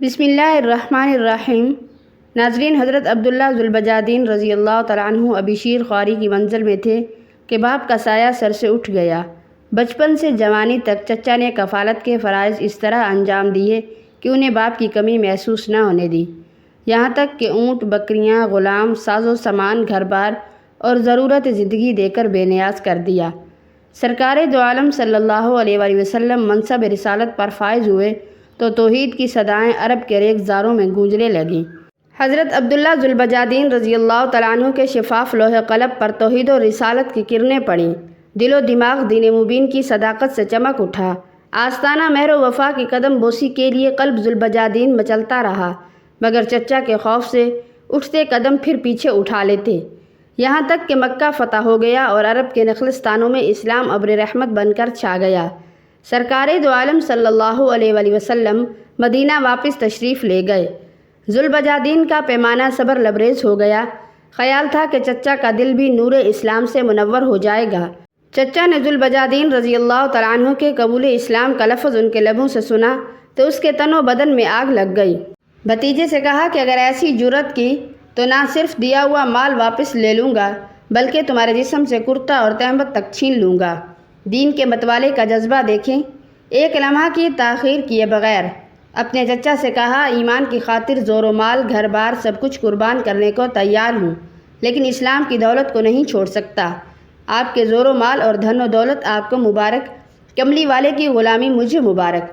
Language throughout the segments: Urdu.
بسم اللہ الرحمن الرحیم۔ ناظرین، حضرت عبداللہ ذوالبجادین رضی اللہ تعالیٰ عنہ ابھی شیر خواری کی منزل میں تھے کہ باپ کا سایہ سر سے اٹھ گیا۔ بچپن سے جوانی تک چچا نے کفالت کے فرائض اس طرح انجام دیے کہ انہیں باپ کی کمی محسوس نہ ہونے دی، یہاں تک کہ اونٹ، بکریاں، غلام، ساز و سامان، گھر بار اور ضرورت زندگی دے کر بے نیاز کر دیا۔ سرکار دو عالم صلی اللہ علیہ وآلہ وسلم منصب رسالت پر فائز ہوئے تو توحید کی صدائیں عرب کے ریگزاروں میں گونجنے لگیں۔ حضرت عبداللہ ذوالبجادین رضی اللہ تعالیٰ عنہ کے شفاف لوح قلب پر توحید و رسالت کی کرنیں پڑیں، دل و دماغ دین مبین کی صداقت سے چمک اٹھا۔ آستانہ مہر و وفا کی قدم بوسی کے لیے قلب ذوالبجادین مچلتا رہا، مگر چچا کے خوف سے اٹھتے قدم پھر پیچھے اٹھا لیتے، یہاں تک کہ مکہ فتح ہو گیا اور عرب کے نخلستانوں میں اسلام ابر رحمت بن کر چھا گیا۔ سرکار دو عالم صلی اللہ علیہ وآلہ وسلم مدینہ واپس تشریف لے گئے۔ ذوالبجادین کا پیمانہ صبر لبریز ہو گیا، خیال تھا کہ چچا کا دل بھی نور اسلام سے منور ہو جائے گا۔ چچا نے ذوالبجادین رضی اللہ تعالیٰ عنہ کے قبول اسلام کا لفظ ان کے لبوں سے سنا تو اس کے تن و بدن میں آگ لگ گئی۔ بھتیجے سے کہا کہ اگر ایسی جرأت کی تو نہ صرف دیا ہوا مال واپس لے لوں گا بلکہ تمہارے جسم سے کرتا اور تہمت تک چھین لوں گا۔ دین کے متوالے کا جذبہ دیکھیں، ایک لمحہ کی تاخیر کیے بغیر اپنے چچا سے کہا، ایمان کی خاطر زور و مال، گھر بار سب کچھ قربان کرنے کو تیار ہوں، لیکن اسلام کی دولت کو نہیں چھوڑ سکتا۔ آپ کے زور و مال اور دھن و دولت آپ کو مبارک، کملی والے کی غلامی مجھے مبارک۔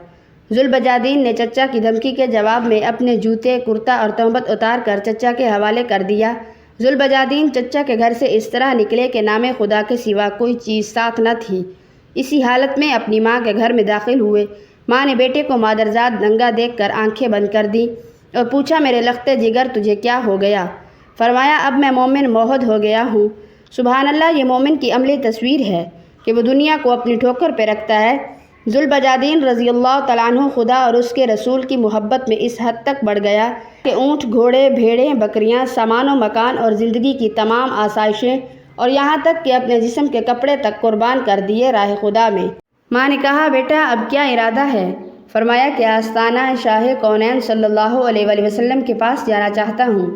ذوالبجادین نے چچا کی دھمکی کے جواب میں اپنے جوتے، کرتا اور تہمت اتار کر چچا کے حوالے کر دیا۔ ذوالبجادین چچا کے گھر سے اس طرح نکلے کہ نام خدا کے سوا کوئی چیز ساتھ نہ تھی۔ اسی حالت میں اپنی ماں کے گھر میں داخل ہوئے۔ ماں نے بیٹے کو مادرزاد ننگا دیکھ کر آنکھیں بند کر دیں اور پوچھا، میرے لختے جگر تجھے کیا ہو گیا؟ فرمایا، اب میں مومن موحد ہو گیا ہوں۔ سبحان اللہ، یہ مومن کی عملی تصویر ہے کہ وہ دنیا کو اپنی ٹھوکر پہ رکھتا ہے۔ ذوالبجادین رضی اللہ تعالیٰ عنہ خدا اور اس کے رسول کی محبت میں اس حد تک بڑھ گیا کہ اونٹ، گھوڑے، بھیڑیں، بکریاں، سامان و مکان اور زندگی کی تمام آسائشیں اور یہاں تک کہ اپنے جسم کے کپڑے تک قربان کر دیے راہ خدا میں۔ ماں نے کہا، بیٹا اب کیا ارادہ ہے؟ فرمایا کہ آستانہ شاہ کونین صلی اللہ علیہ وآلہ وسلم کے پاس جانا چاہتا ہوں،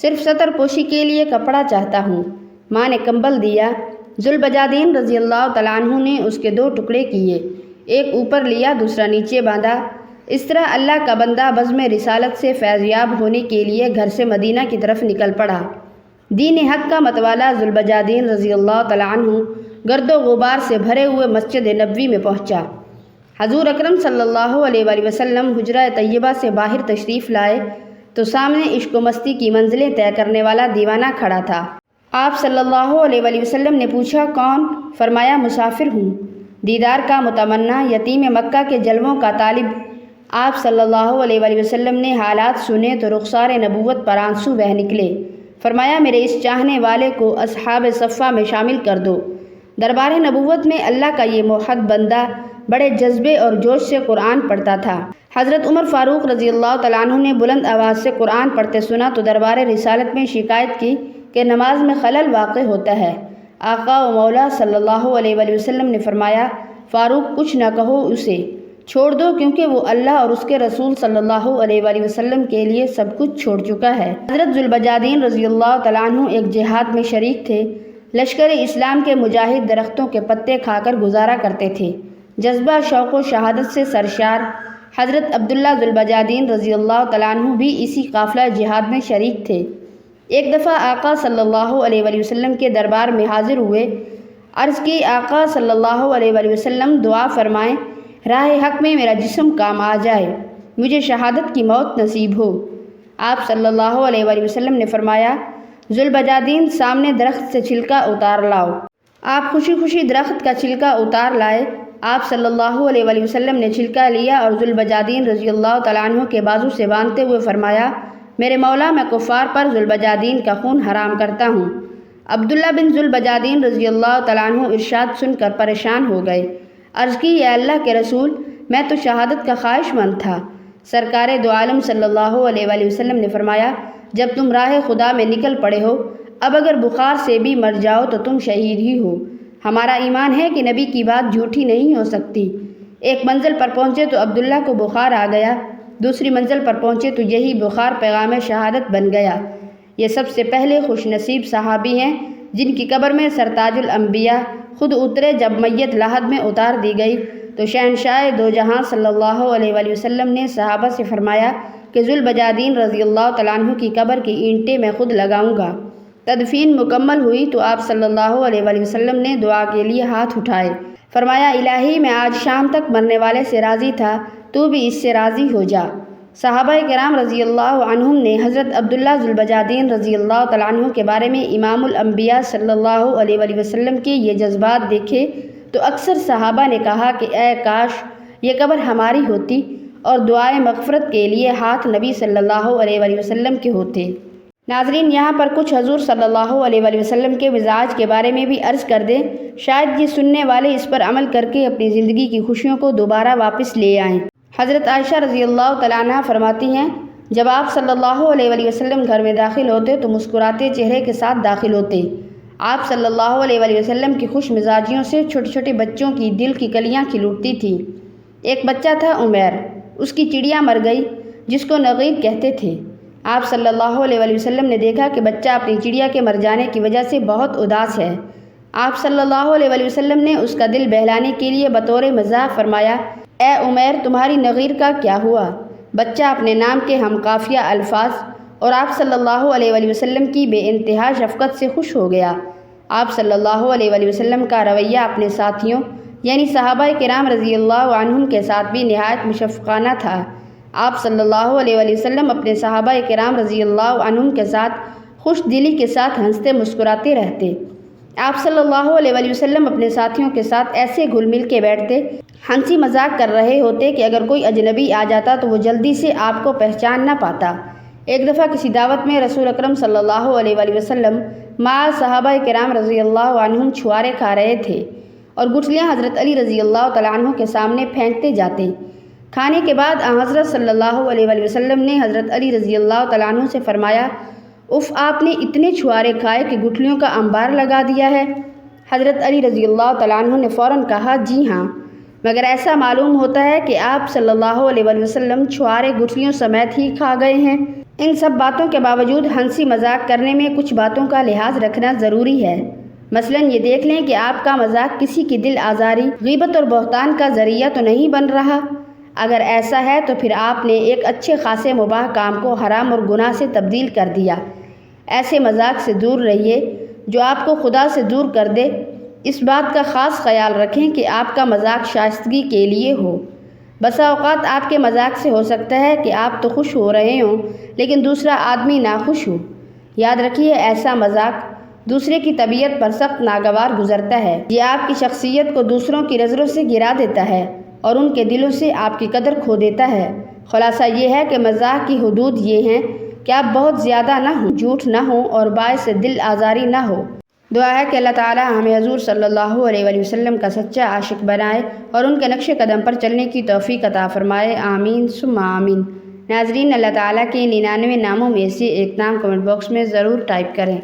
صرف ستر پوشی کے لیے کپڑا چاہتا ہوں۔ ماں نے کمبل دیا۔ ذوالبجادین رضی اللہ تعالیٰ عنہ نے اس کے دو ٹکڑے کیے، ایک اوپر لیا، دوسرا نیچے باندھا۔ اس طرح اللہ کا بندہ بزم رسالت سے فیضیاب ہونے کے لیے گھر سے مدینہ کی طرف نکل پڑا۔ دین حق کا متوالا ذوالبجادین رضی اللہ تعالیٰ عنہ گرد و غبار سے بھرے ہوئے مسجد نبوی میں پہنچا۔ حضور اکرم صلی اللہ علیہ وآلہ وسلم حجرہ طیبہ سے باہر تشریف لائے تو سامنے عشق و مستی کی منزلیں طے کرنے والا دیوانہ کھڑا تھا۔ آپ صلی اللہ علیہ وآلہ وسلم نے پوچھا، کون؟ فرمایا، مسافر ہوں، دیدار کا متمنا، یتیم مکہ کے جلووں کا طالب۔ آپ صلی اللہ علیہ وآلہ وسلم نے حالات سنے تو رخسار نبوت پر آنسو بہہ نکلے۔ فرمایا، میرے اس چاہنے والے کو اصحاب صفہ میں شامل کر دو۔ دربار نبوت میں اللہ کا یہ موحد بندہ بڑے جذبے اور جوش سے قرآن پڑھتا تھا۔ حضرت عمر فاروق رضی اللہ تعالیٰ عنہ نے بلند آواز سے قرآن پڑھتے سنا تو دربار رسالت میں شکایت کی کہ نماز میں خلل واقع ہوتا ہے۔ آقا و مولا صلی اللہ علیہ وآلہ وسلم نے فرمایا، فاروق کچھ نہ کہو، اسے چھوڑ دو، کیونکہ وہ اللہ اور اس کے رسول صلی اللہ علیہ وآلہ وسلم کے لیے سب کچھ چھوڑ چکا ہے۔ حضرت ذوالبجادین رضی اللہ تعالیٰ عنہ ایک جہاد میں شریک تھے۔ لشکر اسلام کے مجاہد درختوں کے پتے کھا کر گزارا کرتے تھے، جذبہ شوق و شہادت سے سرشار۔ حضرت عبداللہ ذوالبجادین رضی اللہ تعالیٰ عنہ بھی اسی قافلہ جہاد میں شریک تھے۔ ایک دفعہ آقا صلی اللہ علیہ وآلہ وسلم کے دربار میں حاضر ہوئے۔ عرض کی، آقا صلی اللہ علیہ وآلہ وسلم دعا فرمائیں، راہ حق میں میرا جسم کام آ جائے، مجھے شہادت کی موت نصیب ہو۔ آپ صلی اللہ علیہ وآلہ وسلم نے فرمایا، ذوالبجادین سامنے درخت سے چھلکا اتار لاؤ۔ آپ خوشی خوشی درخت کا چھلکا اتار لائے۔ آپ صلی اللہ علیہ وآلہ وسلم نے چھلکا لیا اور ذوالبجادین رضی اللہ تعالیٰ عنہ کے بازو سے باندھتے ہوئے فرمایا، میرے مولا، میں کفار پر ذوالبجادین کا خون حرام کرتا ہوں۔ عبداللہ بن ذوالبجادین رضی اللہ تعالیٰ عنہ ارشاد سن کر پریشان ہو گئے۔ عرض کی، یا اللہ کے رسول، میں تو شہادت کا خواہش مند تھا۔ سرکار دو عالم صلی اللہ علیہ وآلہ وسلم نے فرمایا، جب تم راہ خدا میں نکل پڑے ہو، اب اگر بخار سے بھی مر جاؤ تو تم شہید ہی ہو۔ ہمارا ایمان ہے کہ نبی کی بات جھوٹی نہیں ہو سکتی۔ ایک منزل پر پہنچے تو عبداللہ کو بخار آ گیا۔ دوسری منزل پر پہنچے تو یہی بخار پیغام شہادت بن گیا۔ یہ سب سے پہلے خوش نصیب صحابی ہیں جن کی قبر میں سرتاج الانبیاء خود اترے۔ جب میت لحد میں اتار دی گئی تو شہنشاہ دو جہاں صلی اللہ علیہ وآلہ وسلم نے صحابہ سے فرمایا کہ ذوالبجادین رضی اللہ تعالیٰ عنہ کی قبر کی اینٹیں میں خود لگاؤں گا۔ تدفین مکمل ہوئی تو آپ صلی اللہ علیہ وآلہ وسلم نے دعا کے لیے ہاتھ اٹھائے، فرمایا الہی میں آج شام تک مرنے والے سے راضی تھا، تو بھی اس سے راضی ہو جا۔ صحابہ کرام رضی اللہ عنہم نے حضرت عبداللہ ذوالبجادین رضی اللہ تعالیٰ عنہ کے بارے میں امام الانبیاء صلی اللہ علیہ وآلہ وسلم کے یہ جذبات دیکھے تو اکثر صحابہ نے کہا کہ اے کاش یہ قبر ہماری ہوتی اور دعائے مغفرت کے لیے ہاتھ نبی صلی اللہ علیہ وآلہ وسلم کے ہوتے۔ ناظرین، یہاں پر کچھ حضور صلی اللہ علیہ وآلہ وسلم کے مزاج کے بارے میں بھی عرض کر دیں، شاید یہ سننے والے اس پر عمل کر کے اپنی زندگی کی خوشیوں کو دوبارہ واپس لے آئیں۔ حضرت عائشہ رضی اللہ تعالیٰ عنہ فرماتی ہیں، جب آپ صلی اللہ علیہ وآلہ وسلم گھر میں داخل ہوتے تو مسکراتے چہرے کے ساتھ داخل ہوتے۔ آپ صلی اللہ علیہ وآلہ وسلم کی خوش مزاجیوں سے چھوٹے چھوٹے بچوں کی دل کی کلیاں کھل اٹھتی تھیں۔ ایک بچہ تھا عمیر، اس کی چڑیا مر گئی جس کو نغیر کہتے تھے۔ آپ صلی اللہ علیہ وآلہ وسلم نے دیکھا کہ بچہ اپنی چڑیا کے مر جانے کی وجہ سے بہت اداس ہے۔ آپ صلی اللہ علیہ وآلہ وسلم نے اس کا دل بہلانے کے لیے بطور مزاح فرمایا، اے عمیر تمہاری نغیر کا کیا ہوا؟ بچہ اپنے نام کے ہم قافیہ الفاظ اور آپ صلی اللہ علیہ وآلہ وسلم کی بے انتہا شفقت سے خوش ہو گیا۔ آپ صلی اللہ علیہ وآلہ وسلم کا رویہ اپنے ساتھیوں یعنی صحابہ کرام رضی اللہ عنہم کے ساتھ بھی نہایت مشفقانہ تھا۔ آپ صلی اللہ علیہ وآلہ وسلم اپنے صحابہ کرام رضی اللہ عنہم کے ساتھ خوش دلی کے ساتھ ہنستے مسکراتے رہتے۔ آپ صلی اللہ علیہ وآلہ وسلم اپنے ساتھیوں کے ساتھ ایسے گھل مل کے بیٹھتے، ہنسی مذاق کر رہے ہوتے کہ اگر کوئی اجنبی آ جاتا تو وہ جلدی سے آپ کو پہچان نہ پاتا۔ ایک دفعہ کسی دعوت میں رسول اکرم صلی اللہ علیہ وآلہ وسلم مع صحابہ کرام رضی اللہ عنہم چھوارے کھا رہے تھے اور گٹھلیاں حضرت علی رضی اللہ تعالیٰ عنہ کے سامنے پھینکتے جاتے۔ کھانے کے بعد حضرت صلی اللہ علیہ وآلہ وسلم نے حضرت علی رضی اللہ تعالیٰ عنہ سے فرمایا، اف آپ نے اتنے چھوارے کھائے کہ گٹھلیوں کا انبار لگا دیا ہے؟ حضرت علی رضی اللہ تعالیٰ عنہ نے فوراً کہا، جی ہاں، مگر ایسا معلوم ہوتا ہے کہ آپ صلی اللہ علیہ وآلہ وسلم چھوارے گٹھلیوں سمیت ہی کھا گئے ہیں۔ ان سب باتوں کے باوجود ہنسی مذاق کرنے میں کچھ باتوں کا لحاظ رکھنا ضروری ہے۔ مثلاً یہ دیکھ لیں کہ آپ کا مذاق کسی کی دل آزاری، غیبت اور بہتان کا ذریعہ تو نہیں بن رہا۔ اگر ایسا ہے تو پھر آپ نے ایک اچھے خاصے مباح کام کو حرام اور گناہ سے تبدیل کر دیا۔ ایسے مذاق سے دور رہیے جو آپ کو خدا سے دور کر دے۔ اس بات کا خاص خیال رکھیں کہ آپ کا مذاق شائستگی کے لیے ہو۔ بسا اوقات آپ کے مذاق سے ہو سکتا ہے کہ آپ تو خوش ہو رہے ہوں لیکن دوسرا آدمی ناخوش ہو۔ یاد رکھیے ایسا مذاق دوسرے کی طبیعت پر سخت ناگوار گزرتا ہے۔ یہ آپ کی شخصیت کو دوسروں کی نظروں سے گرا دیتا ہے اور ان کے دلوں سے آپ کی قدر کھو دیتا ہے۔ خلاصہ یہ ہے کہ مزاح کی حدود یہ ہیں کہ آپ بہت زیادہ نہ ہوں، جھوٹ نہ ہوں اور باعث دل آزاری نہ ہو۔ دعا ہے کہ اللہ تعالی ہمیں حضور صلی اللہ علیہ وآلہ وسلم کا سچا عاشق بنائے اور ان کے نقش قدم پر چلنے کی توفیق عطا فرمائے، آمین ثم آمین۔ ناظرین، اللہ تعالیٰ کے 99 ناموں میں سے ایک نام کمنٹ باکس میں ضرور ٹائپ کریں۔